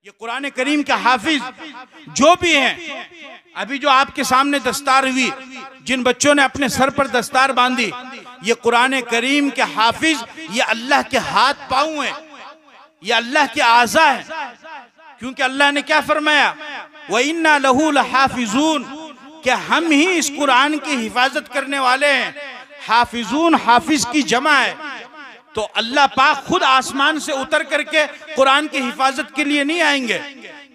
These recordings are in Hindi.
ये कुरान करीम के हाफिज जो भी हैं, अभी जो आपके सामने दस्तार हुई, जिन बच्चों ने अपने सर पर दस्तार बांधी, ये कुरान करीम के हाफिज, ये अल्लाह के हाथ पांव हैं, ये अल्लाह के आज़ा हैं। क्योंकि अल्लाह ने क्या फरमाया, व इन्ना लहू लहाफिजून, कि हम ही इस कुरान की हिफाजत करने वाले हैं। हाफिजून हाफिज की जमा है, तो अल्लाह पाक खुद आसमान से उतर करके कुरान की हिफाजत के लिए नहीं आएंगे।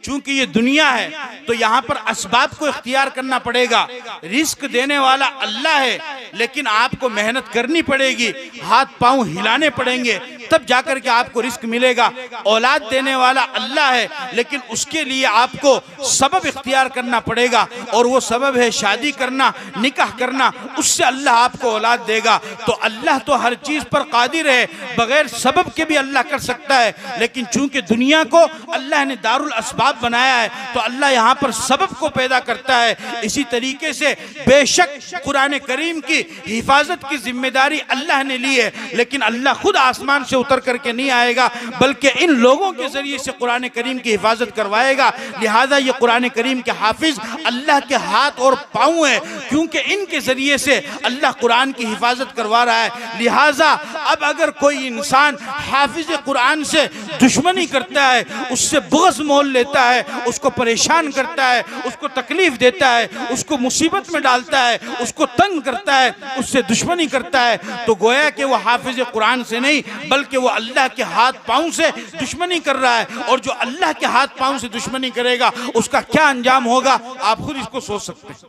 चूंकि ये दुनिया है तो यहाँ पर असबाब को इख्तियार करना पड़ेगा। रिस्क देने वाला अल्लाह है, लेकिन आपको मेहनत करनी पड़ेगी, हाथ पांव हिलाने पड़ेंगे, तब जाकर के आपको रिस्क मिलेगा। औलाद देने वाला अल्लाह है, लेकिन उसके लिए आपको सबब इख्तियार करना पड़ेगा, और वो सबब है शादी करना, निकाह करना, उससे अल्लाह आपको औलाद देगा। तो अल्लाह तो हर चीज पर कादिर है, बगैर सबब के भी अल्लाह कर सकता है। लेकिन चूंकि दुनिया को अल्लाह ने दारुल असबाब बनाया है, तो अल्लाह यहाँ पर सबब को पैदा करता है। इसी तरीके से बेशक कुरान करीम की हिफाजत की जिम्मेदारी अल्लाह ने ली है, लेकिन अल्लाह खुद आसमान से उतर करके नहीं आएगा, बल्कि इन लोगों के जरिए से कुरान करीम की हिफाजत करवाएगा। लिहाजा ये कुरान करीम के हाफिज अल्लाह के हाथ और पांव है, क्योंकि इनके जरिए से अल्लाह कुरान की हिफाजत करवा रहा है। लिहाजा अब अगर कोई इंसान हाफिज कुरान से दुश्मनी करता है, उससे बुग़्ज़ मोल लेता है, उसको परेशान करता है, उसको तकलीफ देता है, उसको मुसीबत में डालता है, उसको तंग करता है, उससे दुश्मनी करता है, तो गोया कि वो हाफिज कुरान से नहीं, बल्कि वो अल्लाह के हाथ पांव से दुश्मनी कर रहा है। और जो अल्लाह के हाथ पांव से दुश्मनी करेगा, उसका क्या अंजाम होगा, आप खुद इसको सोच सकते हैं।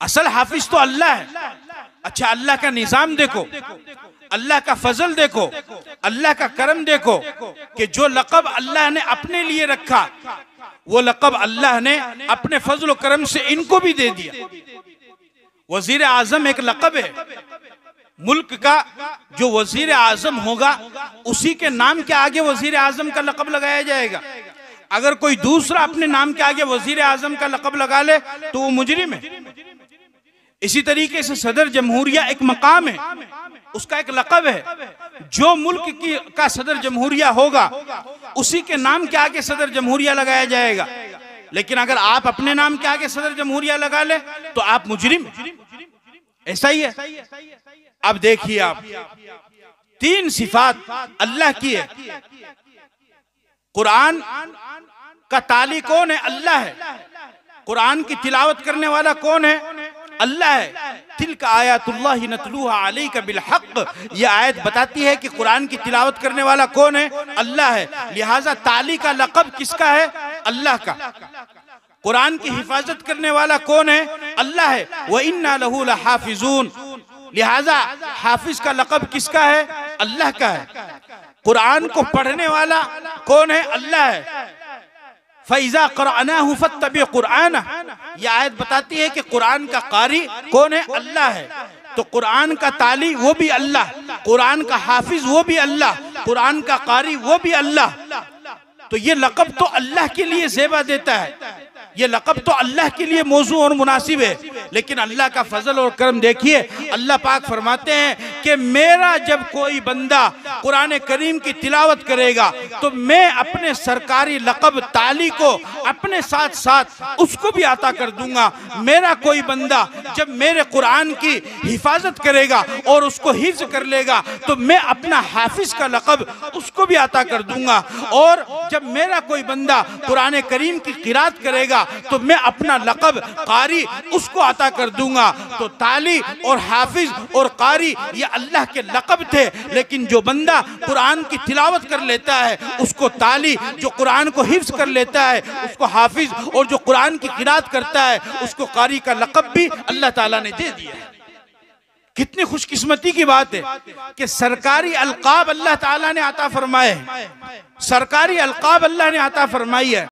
असल हाफिज तो अल्लाह है। अच्छा, अल्लाह का निजाम देखो, अल्लाह का फजल देखो, अल्लाह का करम देखो, कि जो लक़ब अल्लाह ने अपने लिए रखा, वो लक़ब अल्लाह ने अपने फजल करम से इनको भी दे दिया। वजीर आजम एक लक़ब है, मुल्क का जो वजीर आजम होगा, उसी के नाम के आगे वजीर आजम का लक़ब लगाया जाएगा। अगर कोई दूसरा अपने नाम के आगे वजीर आजम का लक़ब लगा ले तो वो मुजरिम है। इसी तरीके से सदर जमहूरिया एक मकाम है, उसका एक लक़ब है। जो मुल्क का सदर जमहूरिया होगा, उसी के नाम के आगे सदर जमहूरिया लगाया जाएगा। लेकिन अगर आप अपने नाम के आगे सदर जमहूरिया लगा ले तो आप मुजरिम, ऐसा ही है। अब देखिए, आप तीन सिफात अल्लाह की है। कुरान का ताली कौन है? अल्लाह है। कुरान की तिलावत करने वाला कौन है? अल्लाह है। तिल्का आयातुल्लाहि नतलूहा अलैका बिलहक़, ये आयत बताती है कि कुरान की तिलावत करने वाला कौन है? अल्लाह है। लिहाजा ताली का लक़ब किसका है? अल्लाह का। कुरान की हिफाजत करने वाला कौन है? अल्लाह है। व इन्ना लहू लहाफिजून, लिहाजा हाफिज का लक़ब किसका है? अल्लाह का है। कुरान को पढ़ने वाला कौन है? अल्लाह है। फ़इज़ा क़रअनाहु फ़त्तबि क़ुरआना, यह आयत बताती है कि कुरान का कारी कौन है? अल्लाह है। तो कुरान का ताली वो भी अल्लाह, कुरान का हाफिज वो भी अल्लाह, कुरान का कारी वो भी अल्लाह। तो ये लक़ब तो अल्लाह के लिए ज़ेबा देता है, ये लक़ब तो अल्लाह के लिए मौजू और मुनासिब है। लेकिन अल्लाह का फजल और करम देखिए, अल्लाह पाक फरमाते हैं कि मेरा जब कोई बंदा कुरान करीम की तिलावत करेगा, तो मैं अपने सरकारी लक़ब ताली को अपने साथ साथ उसको भी अता कर दूंगा। मेरा कोई बंदा जब मेरे कुरान की हिफाजत करेगा और उसको हिफ्ज़ कर लेगा, तो मैं अपना हाफिज का लक़ब उसको भी अता कर दूंगा। और जब मेरा कोई बंदा कुरान करीम की क़िरात करेगा, तो मैं अपना लक़ब कारी उसको अता कर दूंगा। तो ताली और हाफिज और कारी ये अल्लाह के लक़ब थे, लेकिन जो बंदा कुरान की तिलावत कर लेता है उसको ताली, जो कुरान को हिफ्ज़ कर लेता है उसको हाफिज, और जो कुरान की क़िरात करता है उसको कारी का लक़ब भी अल्लाह ताला ने दे दिया है। कितनी खुशकिस्मती की बात है कि सरकारी अलक़ाब अल्लाह ताला ने अता फरमाए, सरकारी अलक़ाब अल्लाह ने अता फरमाई है।